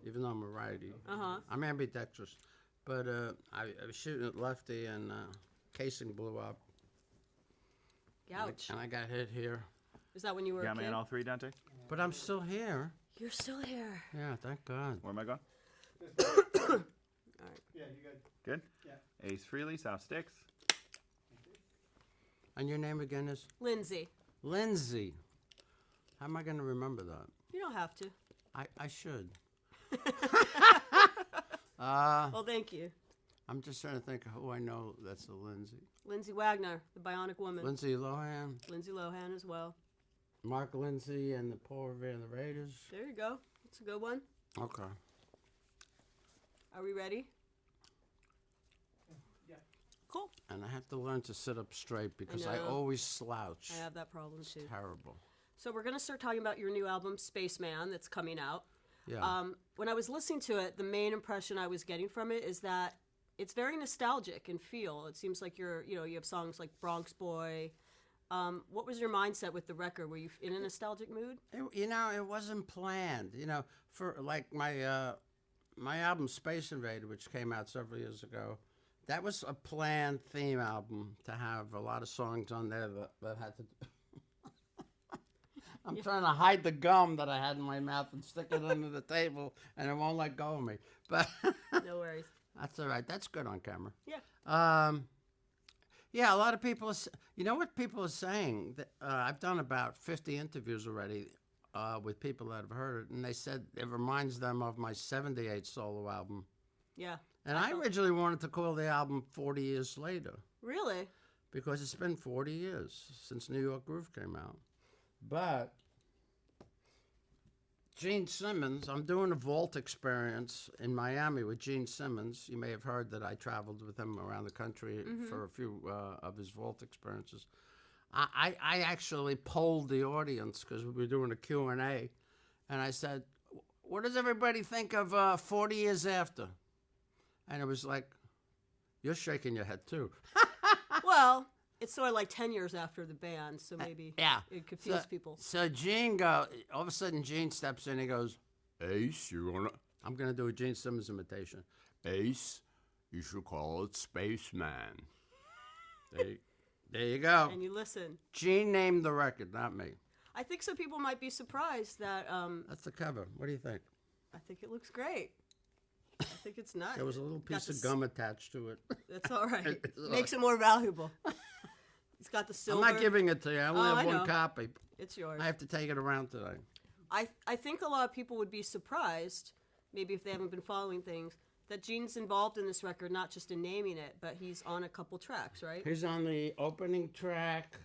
even though I'm a righty. Uh-huh. I'm ambidextrous. But I was shooting at lefty, and casing blew up. Ouch. And I got hit here. Is that when you were Got a me kid? in all three, Dante? But I'm still here. You're still here. Yeah, thank God. Where am I going? All right. Yeah, you good? Good? Yeah. Ace Frehley, South Sticks. And your name again is? Lindsay. Lindsay. How am I going to remember that? You don't have to. I should. Well, thank you. I'm just trying to think of who I know that's a Lindsay. Lindsay Wagner, the Bionic Woman. Lindsay Lohan. Lindsay Lohan as well. Mark Lindsay and the Paul Revere and the Raiders. There you go. That's a good one. Okay. Are we ready? Yeah. Cool. And I have to learn to sit up straight because I know. always slouch. I have that problem too. Terrible. So we're going to start talking about your new album, Spaceman, that's coming out. Yeah. When I was listening to it, the main impression I was getting from it is that it's very nostalgic in feel. It seems like you have songs like Bronx Boy. What was your mindset with the record? Were you in a nostalgic mood? It wasn't planned. For like my album Space Invader, which came out several years ago, that was a planned theme album to have a lot of songs on there that had to. I'm trying to hide the gum that I had in my mouth and stick it under the table, and it won't let go of me. But No worries. that's all right. That's good on camera. Yeah. Yeah, a lot of people. You know what people are saying? That, I've done about 50 interviews already with people that have heard it, and they said it reminds them of my '78 solo album. Yeah. And I originally wanted to call the album 40 Years Later Really? because it's been 40 years since New York Groove came out. But Gene Simmons, I'm doing a vault experience in Miami with Gene Simmons. You may have heard that I traveled with him around the country for a few of his vault experiences. I actually polled the audience because we were doing a Q&A, and I said, what does everybody think of 40 years after? And it was like, you're shaking your head too. Well, it's sort of like 10 years after the band, so maybe Yeah. it confused people. So Gene all of a sudden Gene steps in, he goes, Ace, I'm going to do a Gene Simmons imitation. Ace, you should call it Spaceman. There you go. And you listen. Gene named the record, not me. I think some people might be surprised that That's the cover. What do you think? I think it looks great. I think it's nice. There was a little Got piece of the gum attached to it. That's all right. It's all Makes it more valuable. It's got the I'm silver. not giving it to you. I only Oh, have I one know. copy. It's yours. I have to take it around today. I think a lot of people would be surprised, maybe if they haven't been following things, that Gene's involved in this record, not just in naming it, but he's on a couple tracks, right? He's on the opening track,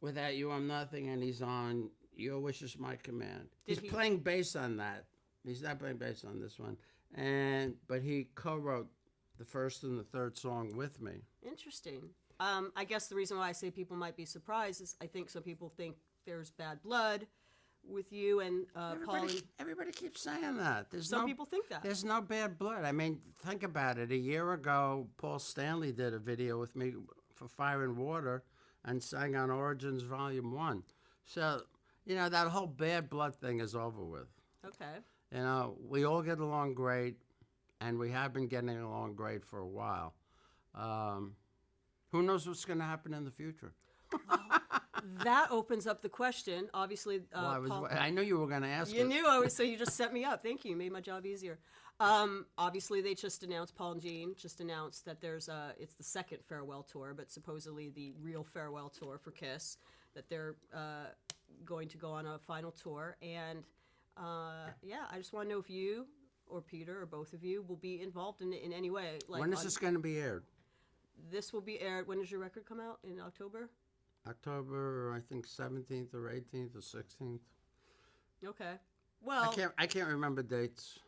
Without You I'm Nothing, and he's on Your Wish Is My Command. He's playing bass on that. He's not playing bass on this one. But he co-wrote the first and the third song with me. Interesting. I guess the reason why I say people might be surprised is I think some people think there's bad blood with you and Paul. Everybody keeps saying that. Some people think that. There's no bad blood. I mean, think about it. A year ago, Paul Stanley did a video with me for Fire and Water and sang on Origins Volume 1. So, that whole bad blood thing is over with. Okay. We all get along great, and we have been getting along great for a while. Who knows what's going to happen in the future? That opens up the question. Obviously, Paul, I knew you were going to ask you it. knew I was, so you just set me up. Thank you. You made my job easier. Obviously, they just announced, Paul and Gene just announced that it's the second farewell tour, but supposedly the real farewell tour for Kiss, that they're going to go on a final tour. And I just want to know if you or Peter or both of you will be involved in any way. Like, when is this going to be aired? This will be aired. When does your record come out? In October? October, I think 17th or 18th or 16th. Okay. Well, I can't remember dates.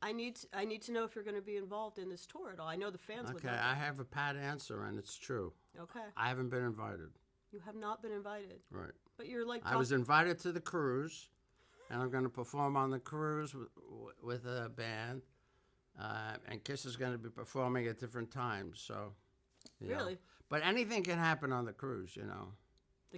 I need to know if you're going to be involved in this tour at all. I know the fans would. Okay, I have a pat answer, and it's true. Okay. I haven't been invited. You have not been invited. Right. But you're like. I was invited to the cruise, and I'm going to perform on the cruise with a band, and Kiss is going to be performing at different times. So. Really? But anything can happen on the cruise, The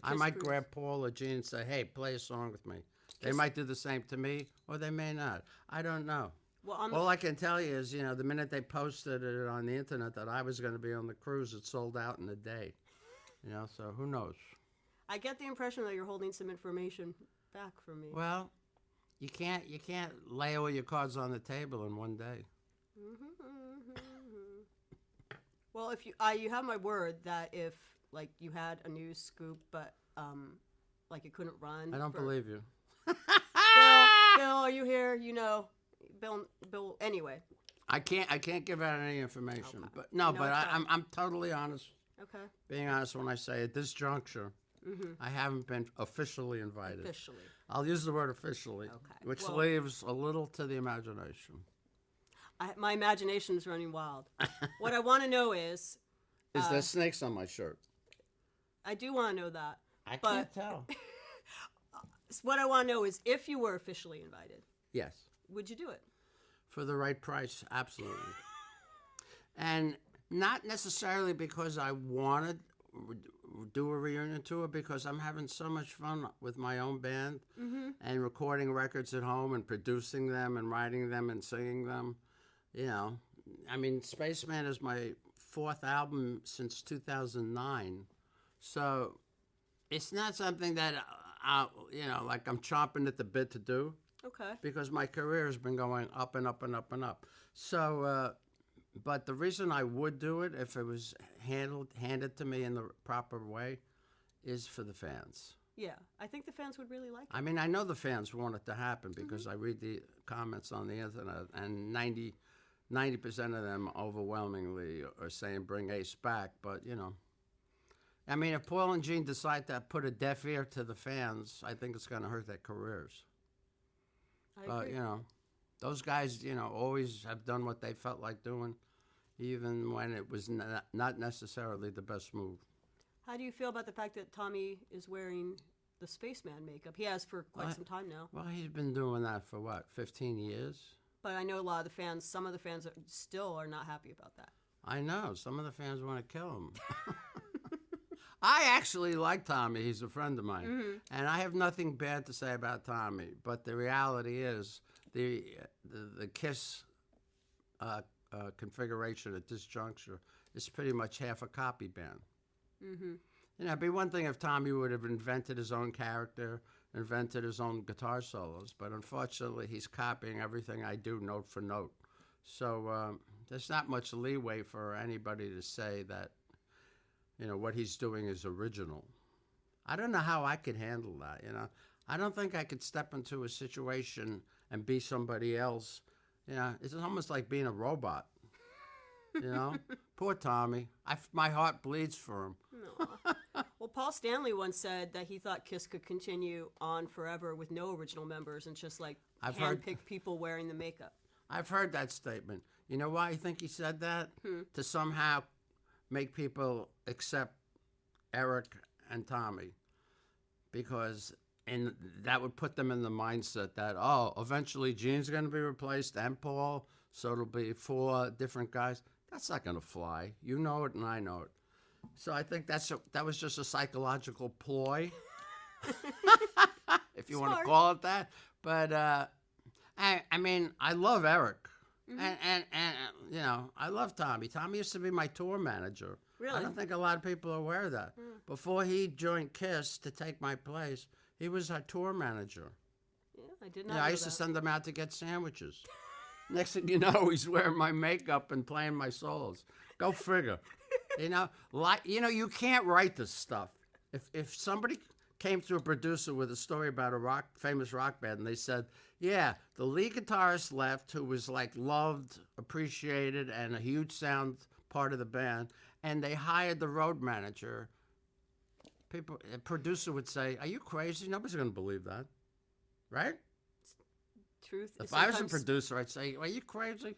I Kiss might cruise. grab Paul or Gene and say, hey, play a song with me. They might do the same to me, or they may not. I don't know. Well, All I can tell you is, the minute they posted it on the internet that I was going to be on the cruise, it sold out in a day. So who knows? I get the impression that you're holding some information back from me. Well, you can't lay all your cards on the table in one day. Well, if you have my word that if like you had a news scoop, but like it couldn't run. I don't believe you. Bill, are you here? Bill. Anyway. I can't give out any information, Okay. but I'm totally honest. Okay. Being honest when I say at this juncture, I haven't been officially invited. Officially. I'll use the word officially, Okay. which leaves a little to the imagination. My imagination is running wild. What I want to know is there snakes on my shirt? I do want to know that. I can't tell. What I want to know is if you were officially invited. Yes. Would you do it? For the right price, absolutely. And not necessarily because I wanted to do a reunion tour, because I'm having so much fun with my own band and recording records at home and producing them and writing them and singing them. I mean, Spaceman is my 4th album since 2009. So it's not something that, like I'm chomping at the bit to do. Okay. Because my career has been going up and up and up and up. So, but the reason I would do it if it was handed to me in the proper way is for the fans. Yeah, I think the fans would really like it. I mean, I know the fans want it to happen because I read the comments on the internet, and 90% of them overwhelmingly are saying bring Ace back. But, I mean, if Paul and Gene decide to put a deaf ear to the fans, I think it's going to hurt their careers. I agree. Those guys, always have done what they felt like doing, even when it was not necessarily the best move. How do you feel about the fact that Tommy is wearing the Spaceman makeup? He has for quite some time now. Well, he's been doing that for, 15 years? But I know a lot of the fans, some of the fans still are not happy about that. I know. Some of the fans want to kill him. I actually like Tommy. He's a friend of mine. And I have nothing bad to say about Tommy. But the reality is the KISS configuration at this juncture is pretty much half a copy band. It'd be one thing if Tommy would have invented his own character, invented his own guitar solos. But unfortunately, he's copying everything I do note for note. So there's not much leeway for anybody to say that what he's doing is original. I don't know how I could handle that, I don't think I could step into a situation and be somebody else. It's almost like being a robot, Poor Tommy. My heart bleeds for him. Well, Paul Stanley once said that he thought KISS could continue on forever with no original members and just like handpick people wearing the makeup. I've heard that statement. You know why I think he said that? To somehow make people accept Eric and Tommy, because that would put them in the mindset that, eventually Gene's going to be replaced and Paul, so it'll be 4 different guys. That's not going to fly. You know it and I know it. So I think that was just a psychological ploy, if you want to call it that. But I mean, I love Eric. And I love Tommy. Tommy used to be my tour manager. Really? I don't think a lot of people are aware of that. Before he joined KISS to take my place, he was our tour manager. Yeah, I did not know I used to send him out to get sandwiches. Next thing you know, he's wearing my makeup and playing my solos. Go figure. You can't write this stuff. If somebody came to a producer with a story about a famous rock band, and they said, yeah, the lead guitarist left, who was loved, appreciated, and a huge sound part of the band, and they hired the road manager, a producer would say, are you crazy? Nobody's going to believe that. Right? Truth. If I was a producer, I'd say, are you crazy?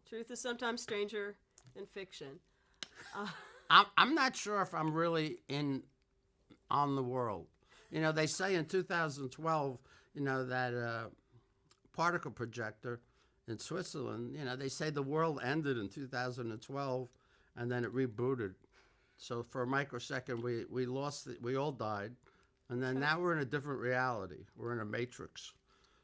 Truth is sometimes stranger than fiction. I'm not sure if I'm really on the world. They say in 2012, that particle projector in Switzerland, they say the world ended in 2012 and then it rebooted. So for a microsecond, we all died. And then now we're in a different reality. We're in a matrix.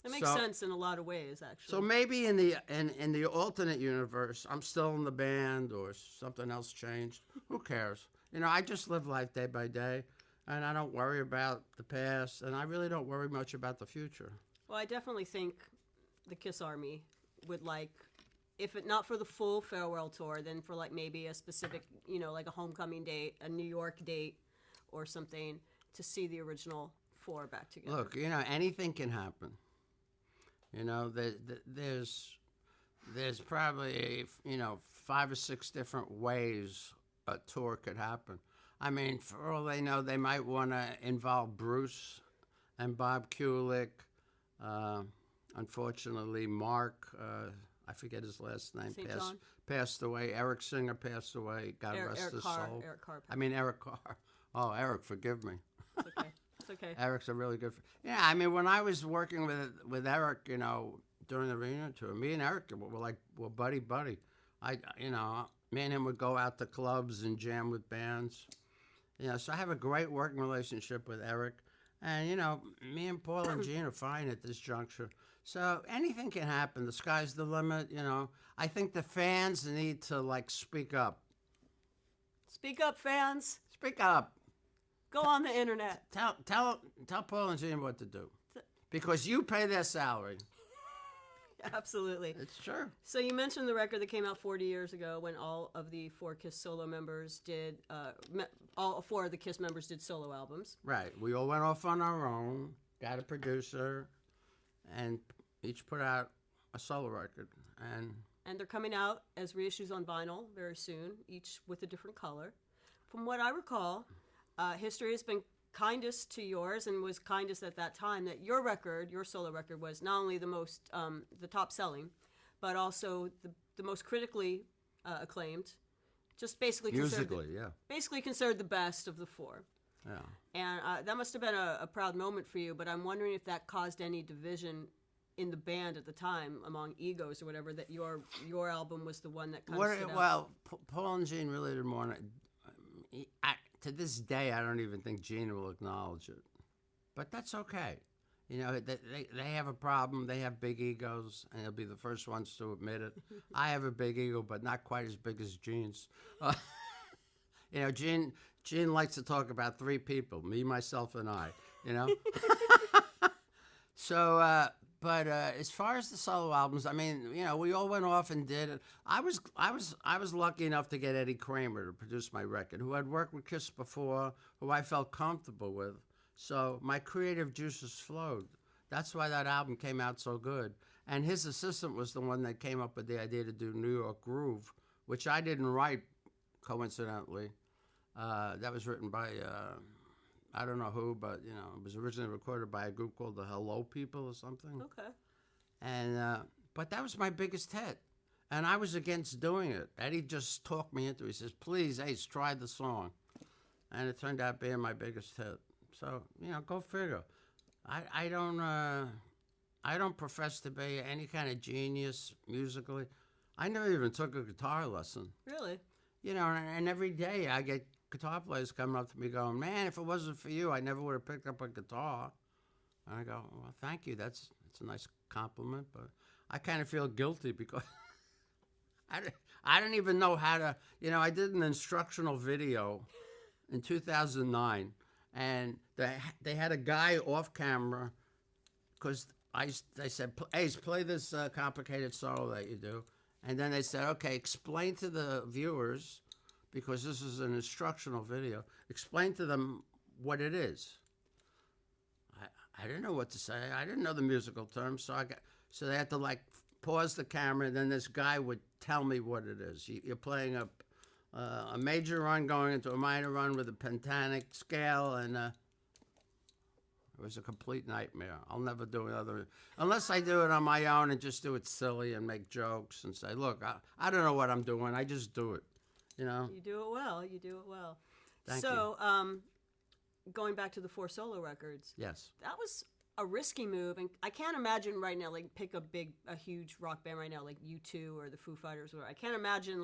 That makes sense in a lot of ways, actually. So maybe in the alternate universe, I'm still in the band or something else changed. Who cares? I just live life day by day, and I don't worry about the past, and I really don't worry much about the future. Well, I definitely think the Kiss Army would like, if it not for the full farewell tour, then for like maybe a specific, like a homecoming date, a New York date, or something, to see the original four back together. Look, anything can happen. There's probably 5 or 6 different ways a tour could happen. I mean, for all they know, they might want to involve Bruce and Bob Kulick. Unfortunately, Mark, I forget his last name, passed away. Eric Singer passed away. God rest his soul. Eric Carr. Eric Carr. Oh, Eric, forgive me. It's okay. It's okay. Eric's a really good. Yeah, I mean, when I was working with Eric, during the reunion tour, me and Eric were buddy. Me and him would go out to clubs and jam with bands. So I have a great working relationship with Eric, and me and Paul and Gene are fine at this juncture. So anything can happen. The sky's the limit. I think the fans need to speak up. Speak up, fans. Speak up. Go on the internet. Tell Paul and Gene what to do, because you pay their salary. Absolutely. It's true. So you mentioned the record that came out 40 years ago when all of the 4 Kiss solo members did, all 4 of the Kiss members did solo albums. Right. We all went off on our own, got a producer, and each put out a solo record. And they're coming out as reissues on vinyl very soon, each with a different color. From what I recall, history has been kindest to yours, and was kindest at that time, that your solo record, was not only the most, the top selling, but also the most critically acclaimed. Just basically musically, basically considered the best of the 4. Yeah. And that must have been a proud moment for you. But I'm wondering if that caused any division in the band at the time among egos or whatever, that your album was the one that kind of stood out. Well, Paul and Gene really didn't want to. To this day, I don't even think Gene will acknowledge it. But that's okay. They have a problem. They have big egos, and they'll be the first ones to admit it. I have a big ego, but not quite as big as Gene's. Gene likes to talk about 3 people, me, myself, and I, So, but as far as the solo albums, I mean, we all went off and did it. I was lucky enough to get Eddie Kramer to produce my record, who had worked with Kiss before, who I felt comfortable with. So my creative juices flowed. That's why that album came out so good. And his assistant was the one that came up with the idea to do New York Groove, which I didn't write, coincidentally. That was written by I don't know who, but it was originally recorded by a group called the Hello People or something. Okay. And but that was my biggest hit, and I was against doing it. Eddie just talked me into it. He says, "Please, Ace, try the song," and it turned out being my biggest hit. So go figure. I don't profess to be any kind of genius musically. I never even took a guitar lesson. Really? And every day I get guitar players coming up to me going, "Man, if it wasn't for you, I never would have picked up a guitar." And I go, "Well, thank you. That's a nice compliment." But I kind of feel guilty because I didn't even know how to. I did an instructional video in 2009, and they had a guy off camera because they said, "Ace, play this complicated solo that you do," and then they said, "Okay, explain to the viewers." Because this is an instructional video, explain to them what it is. I didn't know what to say. I didn't know the musical terms, so they had to pause the camera, and then this guy would tell me what it is. You're playing a major run going into a minor run with a pentatonic scale, and it was a complete nightmare. I'll never do another, unless I do it on my own and just do it silly and make jokes and say, "Look, I don't know what I'm doing. I just do it." You do it well. Thank you. Going back to the 4 solo records. Yes. That was a risky move, and I can't imagine right now, pick a huge rock band right now, like U2 or the Foo Fighters, or I can't imagine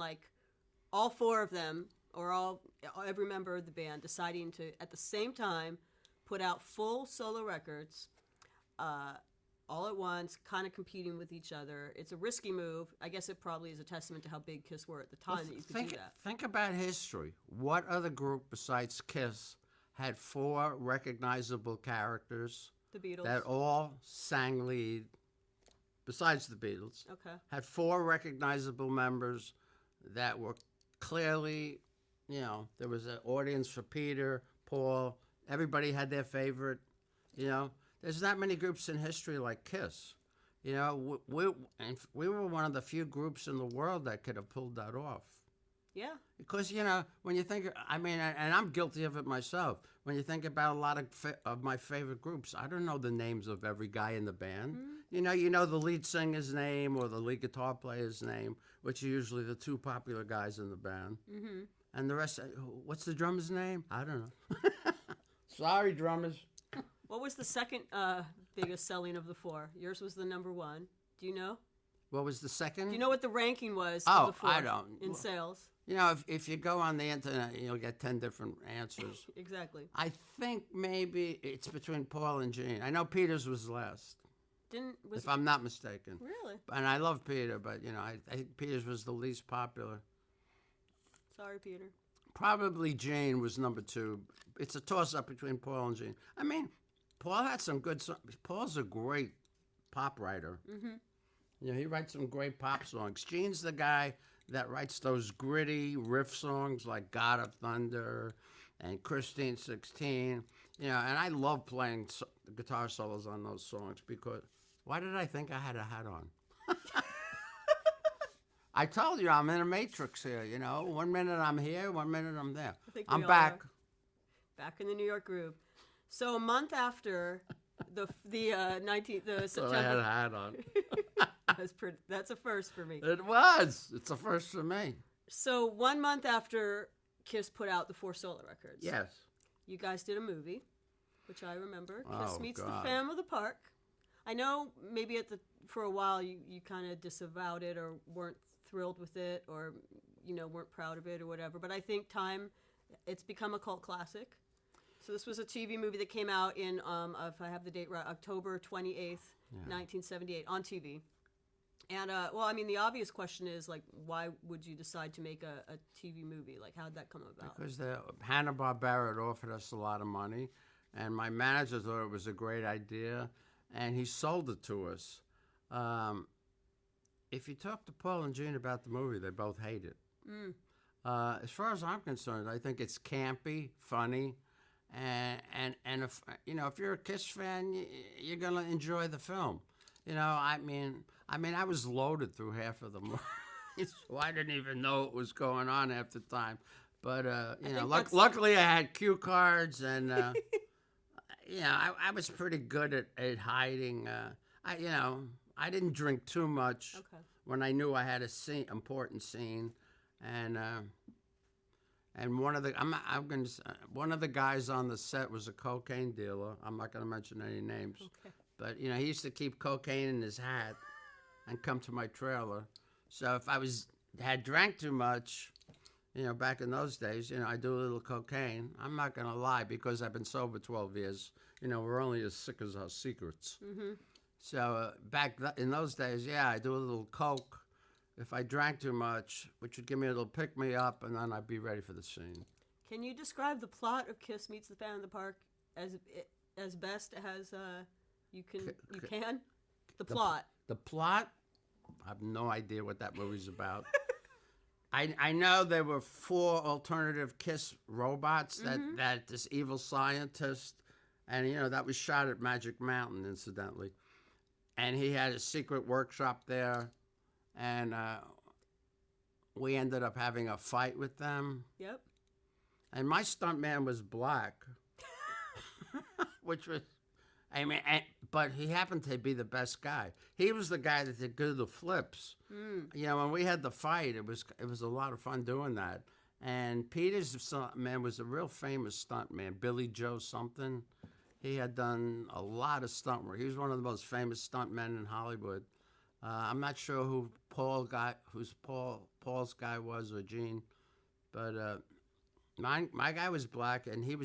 all 4 of them or every member of the band deciding to at the same time put out full solo records all at once, kind of competing with each other. It's a risky move. I guess it probably is a testament to how big Kiss were at the time that you could do that. Think about history. What other group besides Kiss had 4 recognizable characters The Beatles. that all sang lead, besides the Beatles? Okay. Had 4 recognizable members that were clearly, there was an audience for Peter, Paul. Everybody had their favorite, There's not many groups in history like Kiss. We were one of the few groups in the world that could have pulled that off. Yeah. Because, when you think, and I'm guilty of it myself, when you think about a lot of my favorite groups, I don't know the names of every guy in the band. Mm-hmm. You know the lead singer's name or the lead guitar player's name, which are usually the 2 popular guys in the band. Mm-hmm. And the rest, what's the drummer's name? I don't know. Sorry, drummers. What was the second biggest selling of the 4? Yours was the number 1. Do you know? What was the second? Do you know what the ranking was of the 4 I don't. in sales? If you go on the internet, you'll get 10 different answers. Exactly. I think maybe it's between Paul and Gene. I know Peter's was last. If I'm not mistaken. Really? And I love Peter, but, I think Peter's was the least popular. Sorry, Peter. Probably Gene was number 2. It's a toss-up between Paul and Gene. Paul had some good songs. Paul's a great pop writer. Mm-hmm. He writes some great pop songs. Gene's the guy that writes those gritty riff songs like God of Thunder and Christine 16. And I love playing guitar solos on those songs because why did I think I had a hat on? I told you I'm in a matrix here, 1 minute I'm here, 1 minute I'm there. I'm back. Back in the New York groove. So a month after the 19th September. So I had a hat on. That's a first for me. It was. It's a first for me. So 1 month after Kiss put out the 4 solo records. Yes. You guys did a movie, which I remember. Kiss Oh, Meets God. the Phantom of the Park. I know maybe for a while you kind of disavowed it or weren't thrilled with it or weren't proud of it or whatever. But I think it's become a cult classic. So this was a TV movie that came out in, if I have the date right, October 28th, 1978 on TV. And, the obvious question is, why would you decide to make a TV movie? How'd that come about? Because Hanna-Barbera had offered us a lot of money, and my manager thought it was a great idea, and he sold it to us. If you talk to Paul and Gene about the movie, they both hate it. As far as I'm concerned, I think it's campy, funny, and if you're a Kiss fan, you're gonna enjoy the film. I was loaded through half of the movie, so I didn't even know what was going on half the time. But luckily I had cue cards, and I was pretty good at hiding. I didn't drink too much when I knew I had a important scene, and one of the guys on the set was a cocaine dealer. I'm not going to mention any names, but he used to keep cocaine in his hat and come to my trailer. So if I had drank too much, back in those days, I do a little cocaine. I'm not going to lie because I've been sober 12 years. We're only as sick as our secrets. Mm-hmm. So in those days, I do a little coke. If I drank too much, which would give me a little pick-me-up, and then I'd be ready for the scene. Can you describe the plot of Kiss Meets the Phantom of the Park as best as you can? The plot. The plot? I have no idea what that movie's about. I know there were 4 alternative Kiss robots that this evil scientist, and that was shot at Magic Mountain, incidentally. And he had a secret workshop there, and we ended up having a fight with them. Yep. And my stuntman was black, which was, but he happened to be the best guy. He was the guy that did the flips. When we had the fight, it was a lot of fun doing that. And Peter's stuntman was a real famous stuntman, Billy Joe something. He had done a lot of stunt work. He was one of the most famous stuntmen in Hollywood. I'm not sure who Paul's guy was or Gene, but My guy was black, and he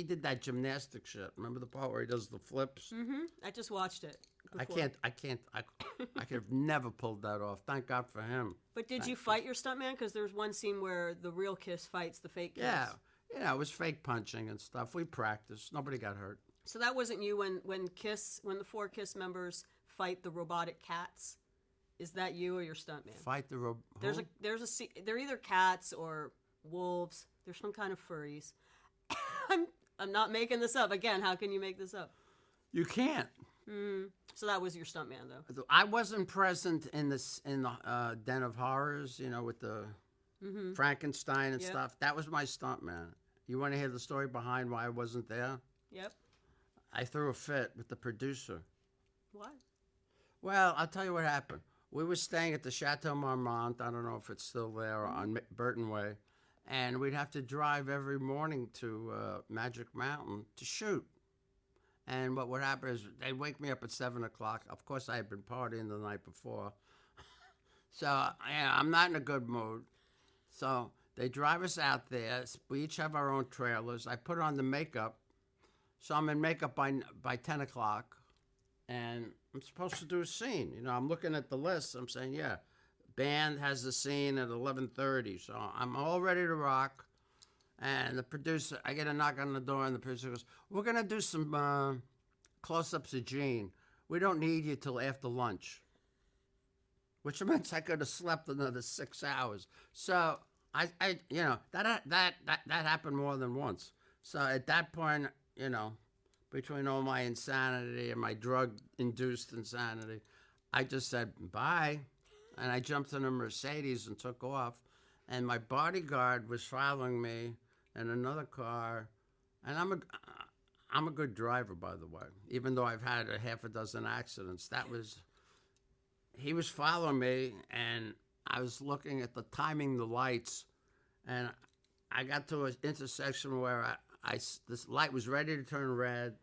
did that gymnastic shit. Remember the part where he does the flips? Mm-hmm. I just watched it. I Before. could have never pulled that off. Thank God for him. But did you fight your stuntman? Because there's one scene where the real Kiss fights the fake Kiss. Yeah. Yeah, it was fake punching and stuff. We practiced. Nobody got hurt. So that wasn't you when the 4 Kiss members fight the robotic cats. Is that you or your stuntman? Fight the They're either cats or wolves. They're some kind of furries. I'm not making this up. Again, how can you make this up? You can't. So that was your stuntman, though. I wasn't present in the Den of Horrors, with the Frankenstein and stuff. That was my stuntman. You want to hear the story behind why I wasn't there? Yep. I threw a fit with the producer. Why? Well, I'll tell you what happened. We were staying at the Chateau Marmont. I don't know if it's still there on Burton Way. And we'd have to drive every morning to Magic Mountain to shoot. And what would happen is they'd wake me up at 7 o'clock. Of course, I had been partying the night before. So, I'm not in a good mood. So they drive us out there. We each have our own trailers. I put on the makeup. So I'm in makeup by 10 o'clock. And I'm supposed to do a scene. I'm looking at the list. I'm saying, yeah. Band has a scene at 11:30, so I'm all ready to rock. And the producer, I get a knock on the door, and the producer goes, "We're gonna do some close-ups of Gene. We don't need you till after lunch," which means I could have slept another 6 hours. So I that happened more than once. So at that point, between all my insanity and my drug-induced insanity, I just said bye. And I jumped in a Mercedes and took off. And my bodyguard was following me in another car. And I'm a good driver, by the way, even though I've had a half a dozen accidents. He was following me, and I was looking at timing the lights. And I got to an intersection where this light was ready to turn red.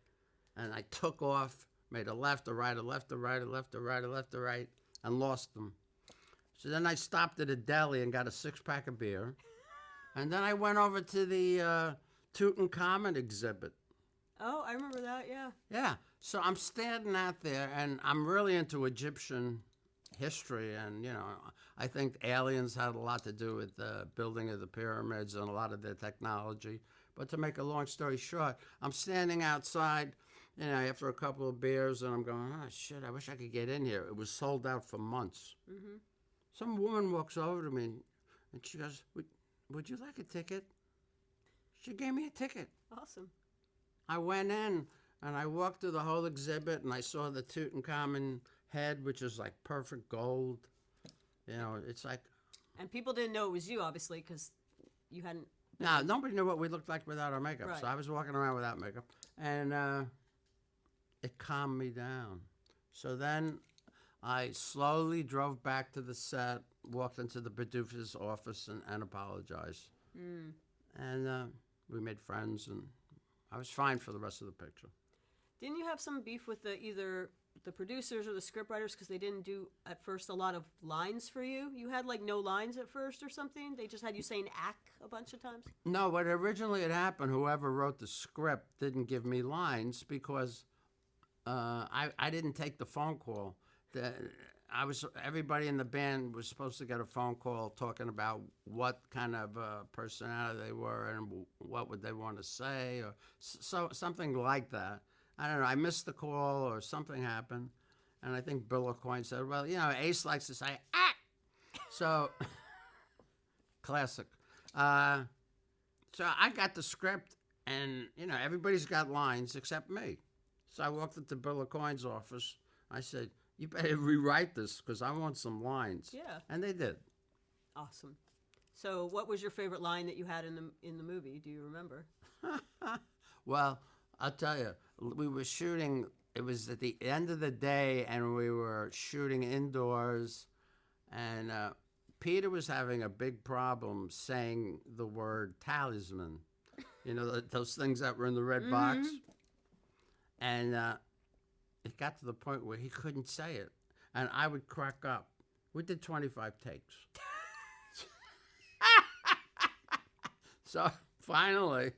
And I took off, made a left, a right, a left, a right, a left, a right, a left, a right, and lost them. So then I stopped at a deli and got a 6-pack of beer. And then I went over to the Tutankhamun exhibit. Oh, I remember that, yeah. Yeah. So I'm standing out there, and I'm really into Egyptian history. And, I think aliens had a lot to do with the building of the pyramids and a lot of their technology. But to make a long story short, I'm standing outside, after a couple of beers, and I'm going, oh, shit, I wish I could get in here. It was sold out for months. Mm-hmm. Some woman walks over to me, and she goes, would you like a ticket? She gave me a ticket. Awesome. I went in, and I walked through the whole exhibit, and I saw the Tutankhamun head, which is like perfect gold. It's like... And people didn't know it was you, obviously, because you hadn't... No, nobody knew what we looked like without our makeup. Right. So I was walking around without makeup, and it calmed me down. So then I slowly drove back to the set, walked into the producer's office, and apologized. And we made friends, and I was fine for the rest of the picture. Didn't you have some beef with either the producers or the scriptwriters because they didn't do, at first, a lot of lines for you? You had, no lines at first or something? They just had you saying "ack" a bunch of times? No, what originally had happened, whoever wrote the script didn't give me lines because I didn't take the phone call. Everybody in the band was supposed to get a phone call talking about what kind of personality they were and what would they want to say, or something like that. I don't know. I missed the call or something happened, and I think Bill O'Coin said, "Well, Ace likes to say ah." So classic. So I got the script, and everybody's got lines except me. So I walked into Bill O'Coin's office. I said, "You better rewrite this because I want some lines." Yeah. And they did. Awesome. So what was your favorite line that you had in the movie? Do you remember? Well, I'll tell you. We were shooting. It was at the end of the day, and we were shooting indoors. And Peter was having a big problem saying the word talisman. Those things that were in the red box. And it got to the point where he couldn't say it. And I would crack up. We did 25 takes. So finally,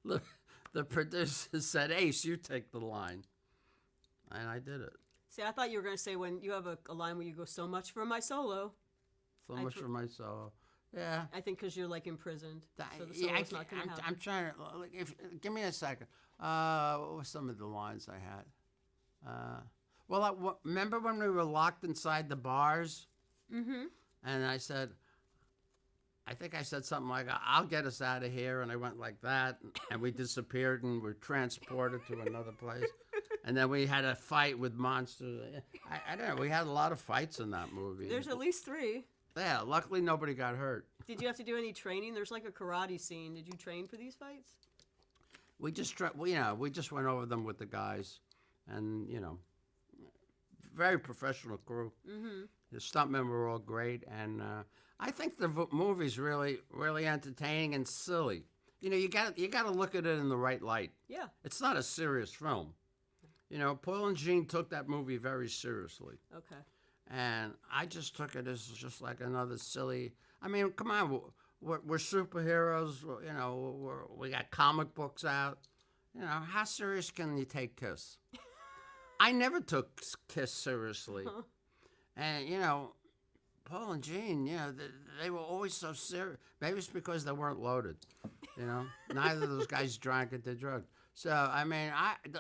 the producer said, Ace, you take the line. And I did it. See, I thought you were going to say when you have a line where you go, so much for my solo. So much for my solo. Yeah. I think because you're like imprisoned. So the Yeah, solo's not going to happen. I'm trying to, give me a second. What were some of the lines I had? Remember when we were locked inside the bars? Mm-hmm. And I think I said something like, I'll get us out of here. And I went like that. And we disappeared and were transported to another place. And then we had a fight with monsters. I don't know. We had a lot of fights in that movie. There's at least 3. Yeah, luckily nobody got hurt. Did you have to do any training? There's like a karate scene. Did you train for these fights? We just went over them with the guys. And, very professional crew. Mm-hmm. The stuntmen were all great. And I think the movie's really, really entertaining and silly. You got to look at it in the right light. Yeah. It's not a serious film. Paul and Jean took that movie very seriously. Okay. And I just took it as just like another silly. I mean, come on, we're superheroes. We got comic books out. How serious can you take Kiss? I never took Kiss seriously. And Paul and Jean, they were always so serious. Maybe it's because they weren't loaded. Neither of those guys drank or did drugs. So I mean,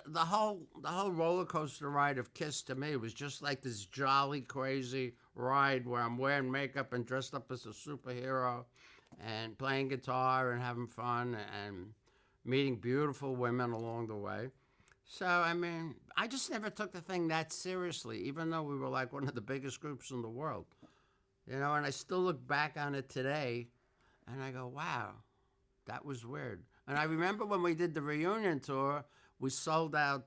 the whole roller coaster ride of Kiss to me was just like this jolly, crazy ride where I'm wearing makeup and dressed up as a superhero, and playing guitar and having fun and meeting beautiful women along the way. So I mean, I just never took the thing that seriously, even though we were like one of the biggest groups in the world. And I still look back on it today, and I go, wow, that was weird. And I remember when we did the reunion tour, we sold out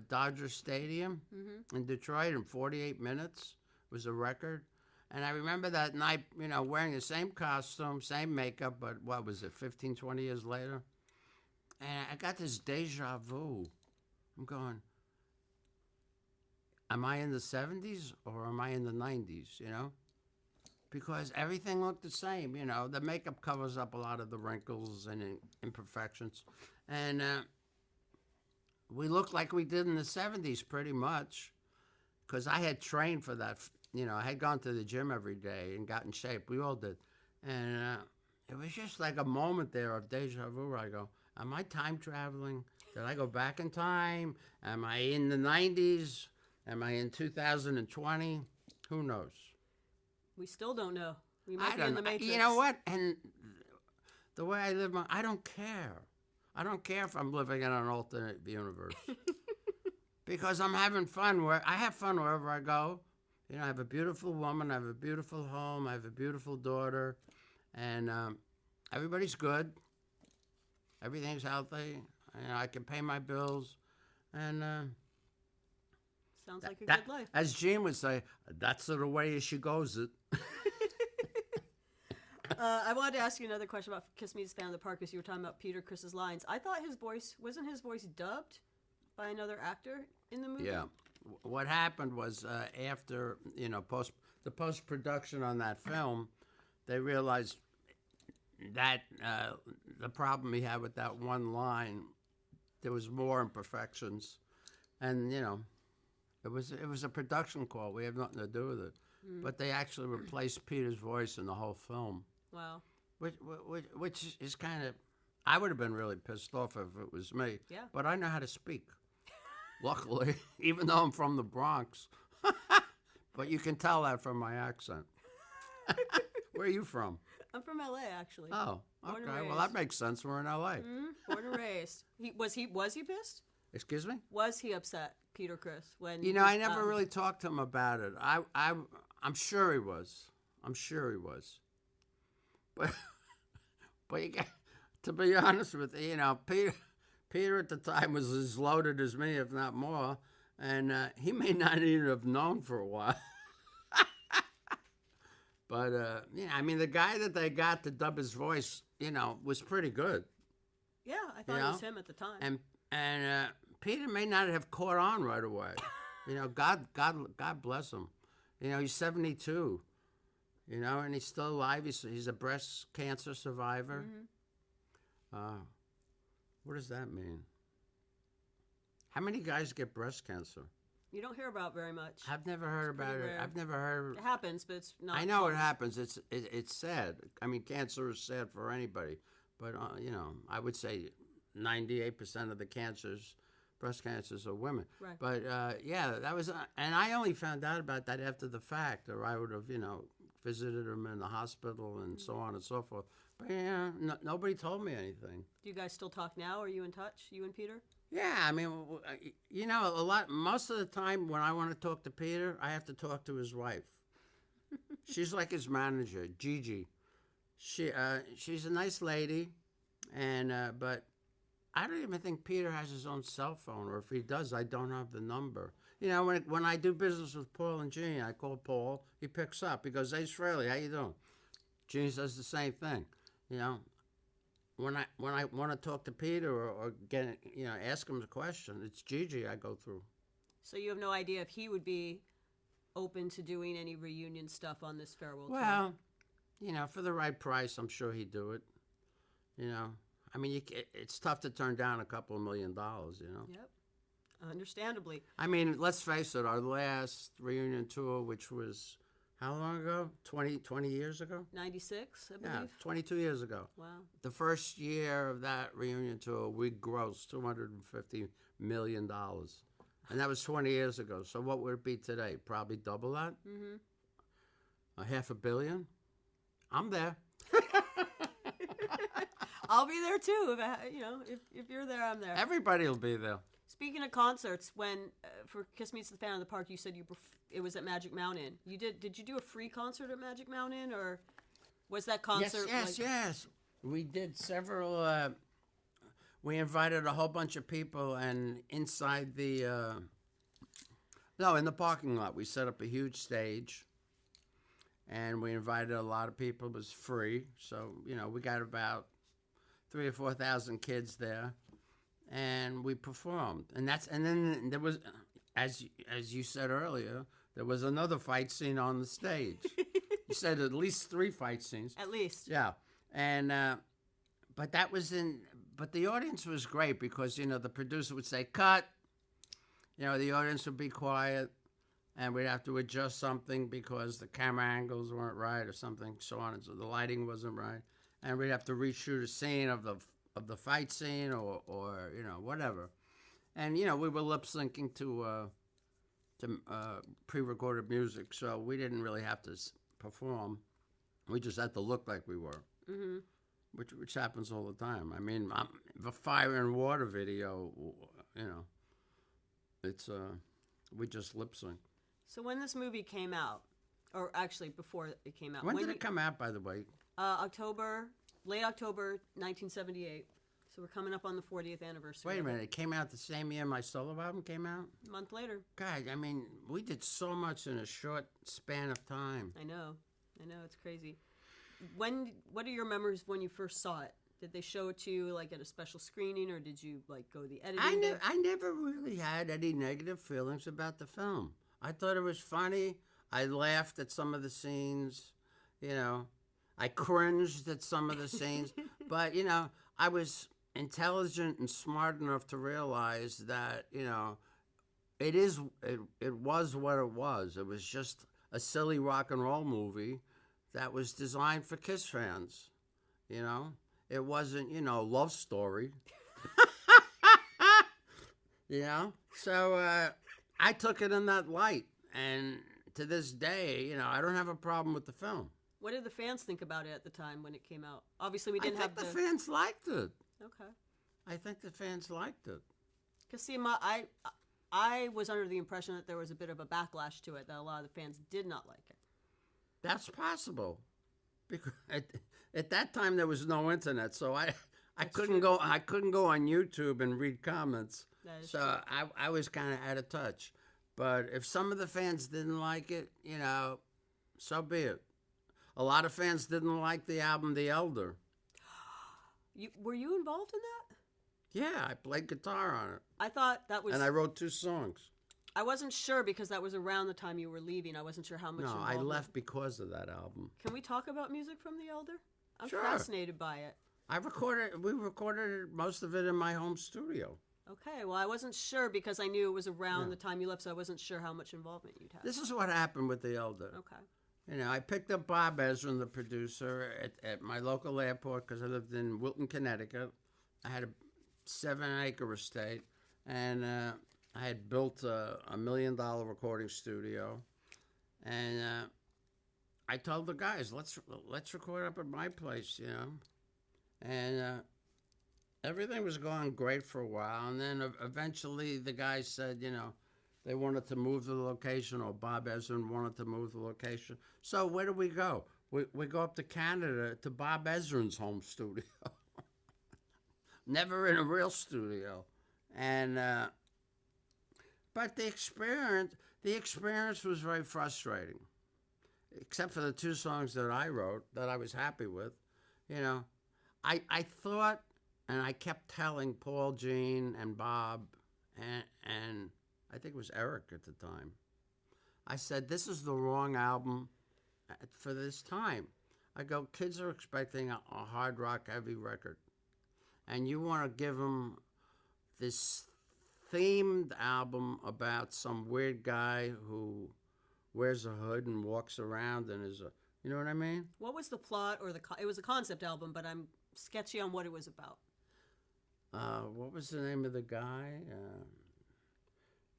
Dodger Stadium in Detroit in 48 minutes. It was a record. And I remember that night, wearing the same costume, same makeup, but what was it, 15, 20 years later? And I got this deja vu. I'm going, am I in the 70s or am I in the 90s, Because everything looked the same, The makeup covers up a lot of the wrinkles and imperfections. And we looked like we did in the 70s pretty much, because I had trained for that. I had gone to the gym every day and got in shape. We all did. And it was just like a moment there of deja vu where I go, am I time traveling? Did I go back in time? Am I in the 90s? Am I in 2020? Who knows? We still don't know. We might I be don't in the know. Matrix. You know what? And the way I live, I don't care. I don't care if I'm living in an alternate universe. Because I'm having fun. I have fun wherever I go. I have a beautiful woman. I have a beautiful home. I have a beautiful daughter. And everybody's good. Everything's healthy. I can pay my bills. And sounds like a good life. As Jean would say, that's the way she goes it. I wanted to ask you another question about Kiss Me to Stand in the Park, because you were talking about Peter Criss's lines. I thought wasn't his voice dubbed by another actor in the movie? Yeah. What happened was after, the post-production on that film, they realized that the problem he had with that one line, there was more imperfections. And, it was a production call. We have nothing to do with it. But they actually replaced Peter's voice in the whole film. Wow. Which is kind of, I would have been really pissed off if it was me. Yeah. But I know how to speak. Luckily, even though I'm from the Bronx. But you can tell that from my accent. Where are you from? I'm from LA, actually. Oh, okay. Well, that makes sense. We're in LA. Born and raised. Was he pissed? Excuse me? Was he upset, Peter Criss, when? I never really talked to him about it. I'm sure he was. I'm sure he was. But you got to be honest with you, Peter at the time was as loaded as me, if not more, and he may not even have known for a while. But the guy that they got to dub his voice, was pretty good. Yeah, I thought it was him at the time. And Peter may not have caught on right away. God bless him. He's 72. And he's still alive. He's a breast cancer survivor. What does that mean? How many guys get breast cancer? You don't hear about very much. I've never heard about it. rare. I've never heard. It happens, but it's not. I know common. it happens. It's sad. I mean, cancer is sad for anybody, but you know, I would say 98% of the cancers, breast cancers, are women. Right. But yeah, that was, and I only found out about that after the fact, or I would have, you know, visited them in the hospital and so on and so forth. But yeah, nobody told me anything. Do you guys still talk now? Are you in touch, you and Peter? Yeah, I mean, you know, most of the time when I want to talk to Peter, I have to talk to his wife. She's like his manager, Gigi. She's a nice lady, and but I don't even think Peter has his own cell phone, or if he does, I don't have the number. You know, when I do business with Paul and Gene, I call Paul, he picks up. He goes, "Ace Frehley, how you doing?" Gene says the same thing. You know, when I want to talk to Peter or get, you know, ask him a question, it's Gigi I go through. So you have no idea if he would be open to doing any reunion stuff on this farewell tour? Well, you know, for the right price, I'm sure he'd do it. You know, I mean, it's tough to turn down a couple of $1 million, you know. Yep, understandably. I mean, let's face it, our last reunion tour, which was how long ago? 20 years ago? 96, I Yeah, believe. 22 years ago. Wow. The first year of that reunion tour, we grossed $250 million. And that was 20 years ago. So what would it be today? Probably double that? Mm-hmm. $500 million? I'm there. I'll be there too. If you're there, I'm there. Everybody will be there. Speaking of concerts, when for Kiss Meets the Fan in the Park, you said it was at Magic Mountain. You did you do a free concert at Magic Mountain, or was that concert? Yes. We did several. We invited a whole bunch of people, and inside the in the parking lot, we set up a huge stage, and we invited a lot of people. It was free, so you know we got about 3,000 or 4,000 kids there. And we performed, and then there was, as you said earlier, there was another fight scene on the stage. You said at least 3 fight scenes. At least. Yeah, and but the audience was great because you know the producer would say cut, you know the audience would be quiet, and we'd have to adjust something because the camera angles weren't right or something, so on, and so the lighting wasn't right, and we'd have to reshoot a scene of the fight scene or you know whatever, and you know we were lip syncing to pre-recorded music, so we didn't really have to perform. We just had to look like we were, mm-hmm. which happens all the time. I mean, the Fire and Water video, you know, it's we just lip sync. So when this movie came out, or actually before it came out, when did it come out, by the way? Late October 1978. So we're coming up on the 40th anniversary. Wait a minute, it came out the same year my solo album came out? A month later. God, I mean, we did so much in a short span of time. I know, it's crazy. What are your memories when you first saw it? Did they show it to you like at a special screening, or did you like go the editing? I never really had any negative feelings about the film. I thought it was funny. I laughed at some of the scenes, you know. I cringed at some of the scenes, but you know, I was intelligent and smart enough to realize that, you know, it was what it was. It was just a silly rock and roll movie that was designed for Kiss fans, you know. It wasn't, you know, love story. You know? So I took it in that light, and to this day, you know, I don't have a problem with the film. What did the fans think about it at the time when it came out? Obviously, we didn't have the fans liked it. Okay. I think the fans liked it. Because, see, I was under the impression that there was a bit of a backlash to it, that a lot of the fans did not like it. That's possible. Because at that time, there was no internet, so I couldn't go on YouTube and read comments. So I was kind of out of touch. But if some of the fans didn't like it, you know, so be it. A lot of fans didn't like the album The Elder. Were you involved in that? Yeah, I played guitar on it. I thought that was... And I wrote 2 songs. I wasn't sure because that was around the time you were leaving. I wasn't sure how much I left because of that album. Can we talk about music from The Elder? I'm sure. fascinated by it. We recorded most of it in my home studio. Okay, well, I wasn't sure because I knew it was around Yeah. the time you left, so I wasn't sure how much involvement you'd have. This is what happened with the Elder. Okay. You know, I picked up Bob Ezrin, the producer, at my local airport because I lived in Wilton, Connecticut. I had a 7-acre estate, and I had built a $1 million recording studio. And I told the guys, let's record up at my place, you know. And everything was going great for a while, and then eventually the guys said, you know, they wanted to move the location, or Bob Ezrin wanted to move the location. So where do we go? We go up to Canada to Bob Ezrin's home studio. Never in a real studio. And but the experience was very frustrating. Except for the 2 songs that I wrote that I was happy with. You know, I thought, and I kept telling Paul, Gene, and Bob, and I think it was Eric at the time, I said, this is the wrong album for this time. I go, kids are expecting a hard rock heavy record. And you want to give them this themed album about some weird guy who wears a hood and walks around and is a, you know what I mean? What was the plot or it was a concept album, but I'm sketchy on what it was about. What was the name of the guy?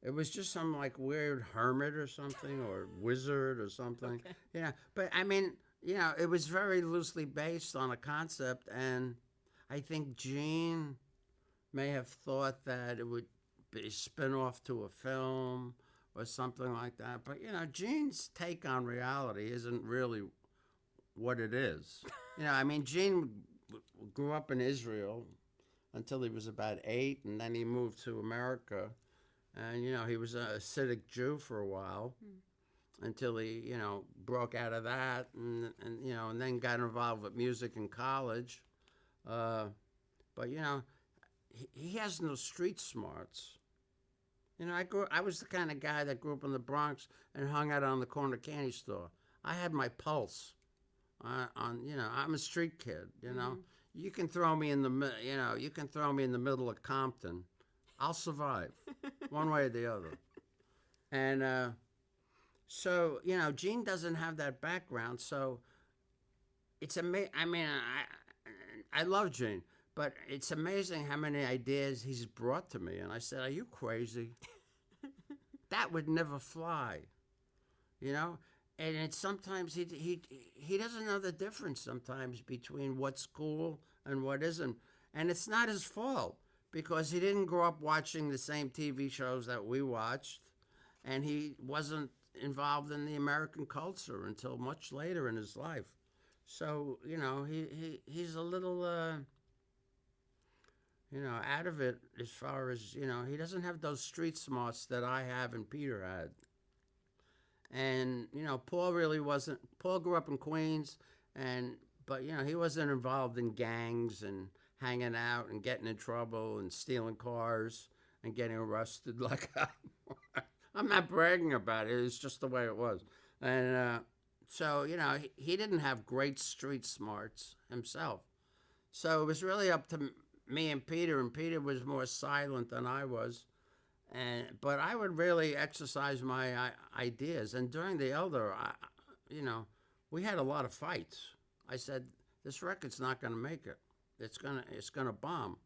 It was just some like weird hermit or something, or wizard or something. Okay. Yeah, but I mean, you know, it was very loosely based on a concept, and I think Gene may have thought that it would be a spin-off to a film or something like that. But, you know, Gene's take on reality isn't really what it is. You know, I mean, Gene grew up in Israel until he was about 8, and then he moved to America. And, you know, he was a Hasidic Jew for a while until he, you know, broke out of that and you know, and then got involved with music in college. But, you know, he has no street smarts. You know, I was the kind of guy that grew up in the Bronx and hung out on the corner candy store. I had my pulse you know, I'm a street kid, you know. You can throw me in the middle of Compton. I'll survive one way or the other. And so, you know, Gene doesn't have that background, so it's amazing. I mean, I love Gene, but it's amazing how many ideas he's brought to me. And I said, are you crazy? That would never fly, you know? And it's sometimes he doesn't know the difference sometimes between what's cool and what isn't. And it's not his fault, because he didn't grow up watching the same TV shows that we watched, and he wasn't involved in the American culture until much later in his life. So, you know, he's a little, you know, out of it as far as, you know, he doesn't have those street smarts that I have and Peter had. And, you know, Paul grew up in Queens, but, you know, he wasn't involved in gangs and hanging out and getting in trouble and stealing cars and getting arrested like I'm not bragging about it. It's just the way it was. And so, you know, he didn't have great street smarts himself. So it was really up to me and Peter was more silent than I was. But I would really exercise my ideas. And during the Elder, you know, we had a lot of fights. I said, this record's not going to make it. It's gonna bomb.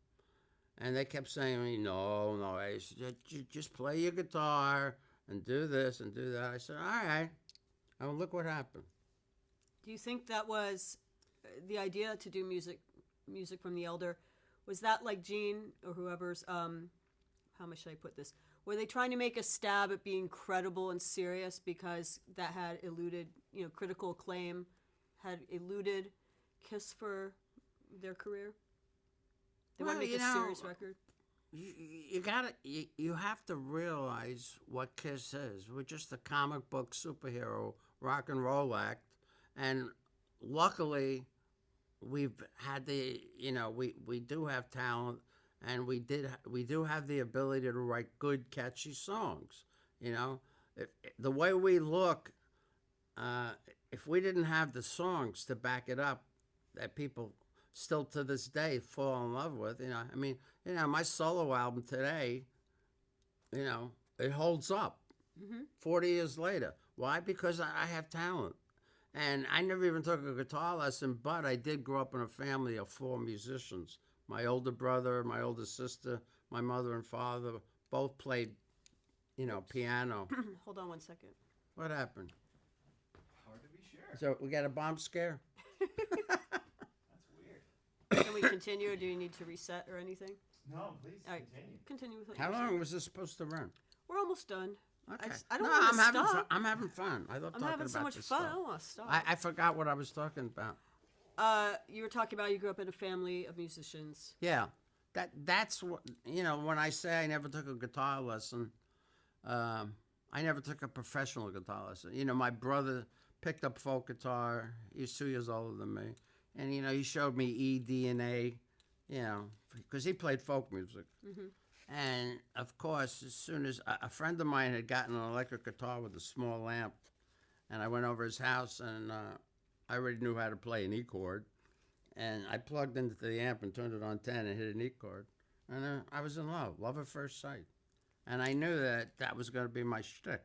And they kept saying to me, no, Ace, just play your guitar and do this and do that. I said, all right. And look what happened. Do you think that was the idea to do music from the Elder? Was that like Gene or whoever's, how much should I put this? Were they trying to make a stab at being credible and serious because that had eluded, you know, critical acclaim, had eluded Kiss for their career? They want to make a serious record? You have to realize what Kiss is. We're just a comic book superhero rock and roll act, and luckily we've had we do have talent, and we do have the ability to write good, catchy songs. You know, the way we look, if we didn't have the songs to back it up, that people still to this day fall in love with. You know, I mean, you know, my solo album today, you know, it holds up 40 years later. Why? Because I have talent. And I never even took a guitar lesson, but I did grow up in a family of 4 musicians. My older brother, my older sister, my mother and father both played, you know, piano. Hold on one second. What happened? Hard to be sure. So we got a bomb scare? That's weird. Can we continue, or do you need to reset or anything? No, please All right, continue. continue with what How you're long saying. was this supposed to run? We're almost done. Okay. I don't no, want I'm to having stop. fun. I'm having fun. I love I'm talking having so about much this fun. I stuff. don't want to stop. I forgot what I was talking about. You were talking about you grew up in a family of musicians. Yeah, that's what, you know, when I say I never took a guitar lesson, I never took a professional guitar lesson. You know, my brother picked up folk guitar. He's 2 years older than me, and you know, he showed me E, D, and A. You know, because he played folk music. And of course, as soon as a friend of mine had gotten an electric guitar with a small lamp, and I went over his house, and I already knew how to play an E chord, and I plugged into the amp and turned it on 10 and hit an E chord, and I was in love at first sight, and I knew that was going to be my shtick.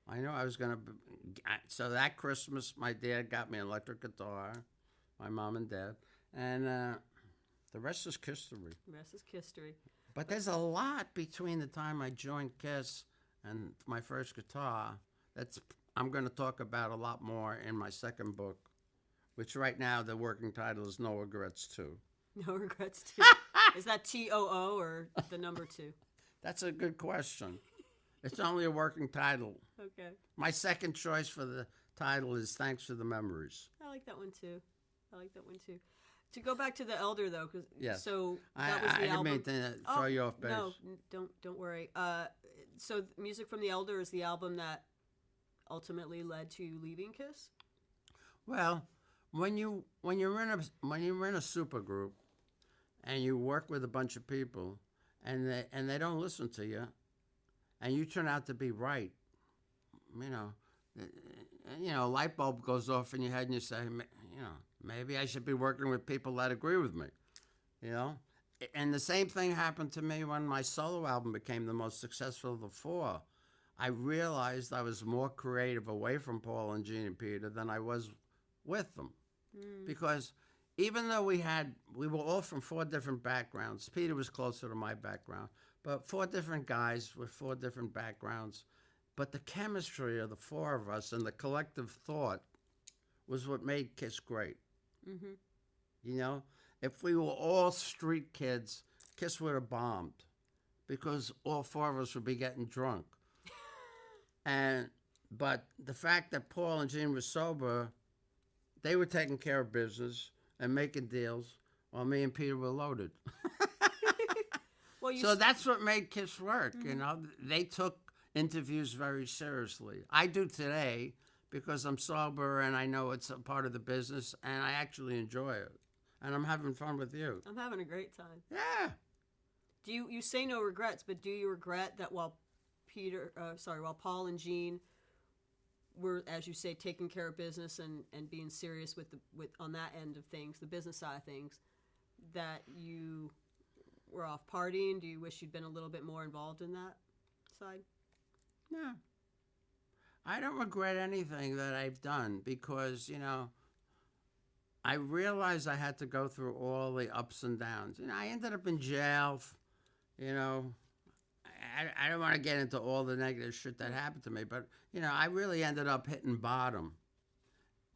I knew I was going to. So that Christmas, my dad got me an electric guitar, my mom and dad, and the rest is history. The rest is history. But there's a lot between the time I joined Kiss and my first guitar that's I'm going to talk about a lot more in my second book, which right now the working title is No Regrets 2. No regrets too. Is that TOO or the number 2? That's a good question. It's only a working title. Okay. My second choice for the title is Thanks for the Memories. I like that one too. To go back to the Elder though, because Yes. so I that was the didn't album. mean to throw you off base. No, don't worry. So music from the Elder is the album that ultimately led to you leaving Kiss. Well, when you're in a super group and you work with a bunch of people and they don't listen to you, and you turn out to be right, a light bulb goes off in your head and you say, maybe I should be working with people that agree with me, you know. And the same thing happened to me when my solo album became the most successful of the 4. I realized I was more creative away from Paul and Gene and Peter than I was with them. Because even though we were all from 4 different backgrounds. Peter was closer to my background, but 4 different guys with 4 different backgrounds. But the chemistry of the 4 of us and the collective thought was what made Kiss great. You know, if we were all street kids, Kiss would have bombed because all 4 of us would be getting drunk. But the fact that Paul and Gene were sober, they were taking care of business and making deals, while me and Peter were loaded. Well, So that's what made Kiss work, you know. They took interviews very seriously. I do today because I'm sober and I know it's a part of the business and I actually enjoy it. And I'm having fun with you. I'm having a great time. Yeah. Do you say no regrets, but do you regret that while Paul and Gene were, as you say, taking care of business and being serious with on that end of things, the business side of things, that you were off partying? Do you wish you'd been a little bit more involved in that side? No. I don't regret anything that I've done because, you know, I realized I had to go through all the ups and downs. You know, I ended up in jail, you know. I don't want to get into all the negative shit that happened to me, but, you know, I really ended up hitting bottom.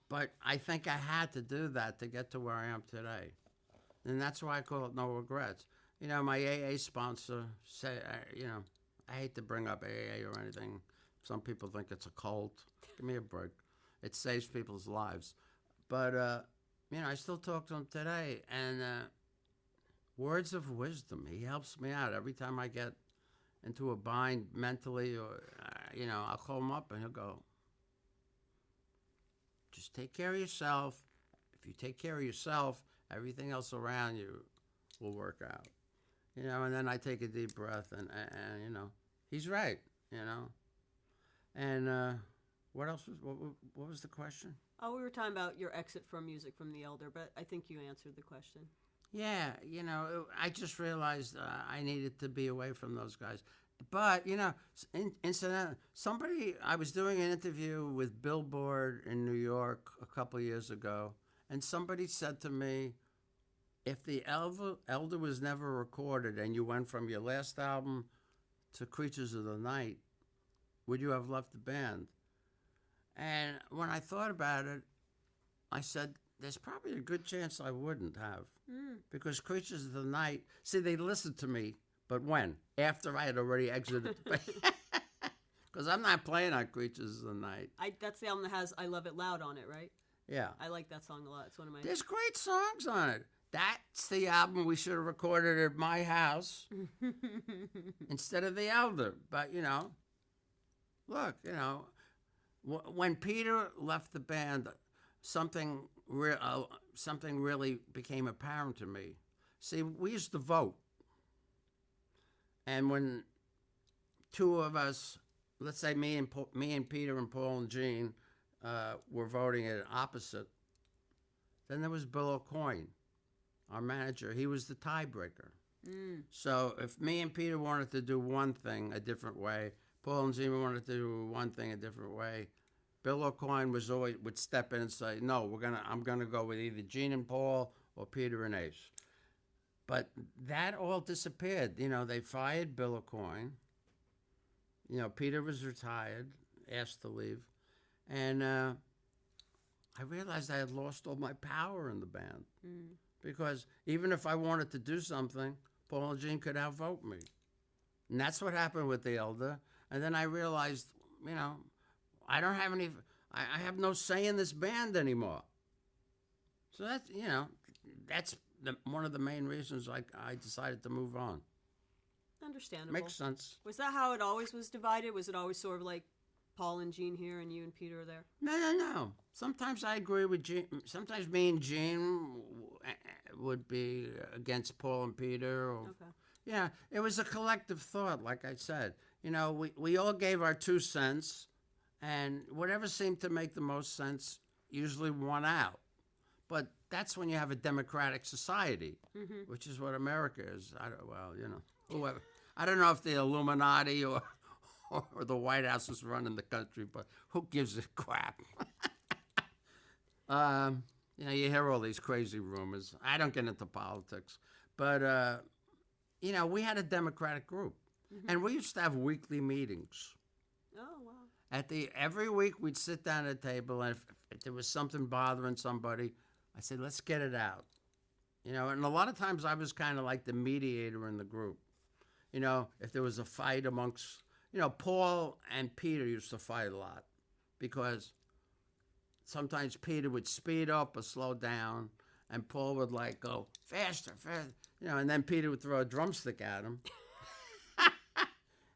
But I think I had to do that to get to where I am today. And that's why I call it No Regrets. You know, my AA sponsor said, you know, I hate to bring up AA or anything. Some people think it's a cult. Give me a break. It saves people's lives. But, you know, I still talk to him today. And words of wisdom. He helps me out every time I get into a bind mentally or, you know, I'll call him up and he'll go, just take care of yourself. If you take care of yourself, everything else around you will work out. You know, and then I take a deep breath and you know, he's right, you know. And What else was what was the question? Oh, we were talking about your exit from music from the Elder, but I think you answered the question. Yeah, I just realized I needed to be away from those guys. But incidentally, I was doing an interview with Billboard in New York a couple years ago, and somebody said to me, if the Elder was never recorded and you went from your last album to Creatures of the Night, would you have left the band? And when I thought about it, I said, there's probably a good chance I wouldn't have. Because Creatures of the Night, see, they listened to me, but when? After I had already exited the band. Because I'm not playing on Creatures of the Night. That's the album that has I Love It Loud on it, right? Yeah. I like that song a lot. It's one of my... There's great songs on it. That's the album we should have recorded at my house instead of the Elder. But, look, when Peter left the band, something really became apparent to me. See, we used to vote. And when two of us, let's say me and Peter and Paul and Gene, were voting at opposite, then there was Bill O'Coin, our manager. He was the tiebreaker. So if me and Peter wanted to do one thing a different way, Paul and Gene wanted to do one thing a different way, Bill O'Coin would step in and say, no, I'm gonna go with either Gene and Paul or Peter and Ace. But that all disappeared. They fired Bill O'Coin. Peter was retired, asked to leave. And I realized I had lost all my power in the band. Because even if I wanted to do something, Paul and Gene could outvote me. And that's what happened with the Elder. And then I realized, I don't have I have no say in this band anymore. So that's one of the main reasons I decided to move on. Understandable. Makes sense. Was that how it always was divided? Was it always sort of like Paul and Gene here and you and Peter there? No. Sometimes I agree with Gene. Sometimes me and Gene would be against Paul and Peter. Okay. Yeah, it was a collective thought, like I said. We all gave our 2 cents, and whatever seemed to make the most sense usually won out. But that's when you have a democratic society, which is what America is. Whoever. I don't know if the Illuminati or the White House is running the country, but who gives a crap? You hear all these crazy rumors. I don't get into politics, but we had a democratic group, and we used to have weekly meetings. Oh wow! Every week we'd sit down at a table, and if there was something bothering somebody, I said, let's get it out. And a lot of times I was kind of like the mediator in the group. If there was a fight amongst, Paul and Peter used to fight a lot because sometimes Peter would speed up or slow down, and Paul would go faster, and then Peter would throw a drumstick at him.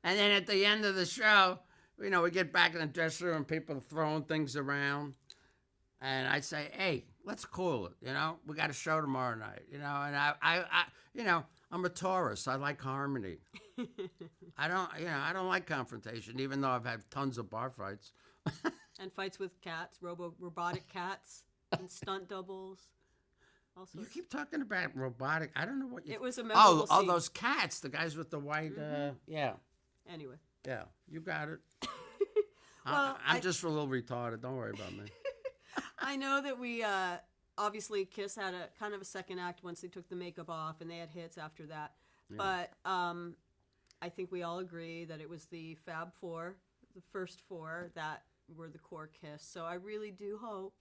And then at the end of the show, we get back in the dressing room, people throwing things around. And I'd say, hey, let's cool it. We got a show tomorrow night. And I'm a Taurus. I like harmony. I don't like confrontation, even though I've had tons of bar fights. And fights with cats, robotic cats, and stunt doubles. Also, you keep talking about robotic. I don't know what you. It was a memorable scene. Those cats, the guys with the white. Yeah. Anyway. Yeah, you got it. Well, I'm just a little retarded. Don't worry about me. I know that we obviously Kiss had a kind of a second act once they took the makeup off, and they had hits after that. Yeah. But I think we all agree that it was the Fab Four, the first 4 that were the core Kiss. So I really do hope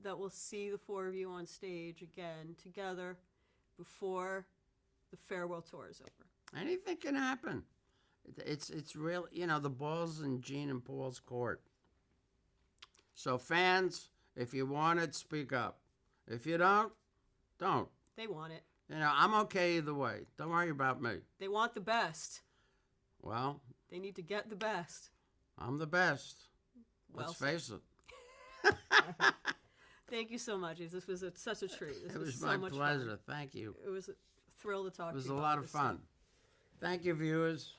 that we'll see the 4 of you on stage again together before the farewell tour is over. Anything can happen. It's real, the ball's in Gene and Paul's court. So fans, if you want it, speak up. If you don't. They want it. I'm okay either way. Don't worry about me. They want the best. Well. They need to get the best. I'm the best. Well, let's face it. Thank you so much. This was such a treat. It was so my much pleasure. Fun. Thank you. It was a thrill to talk to you. It was a lot of fun. Thank you, viewers.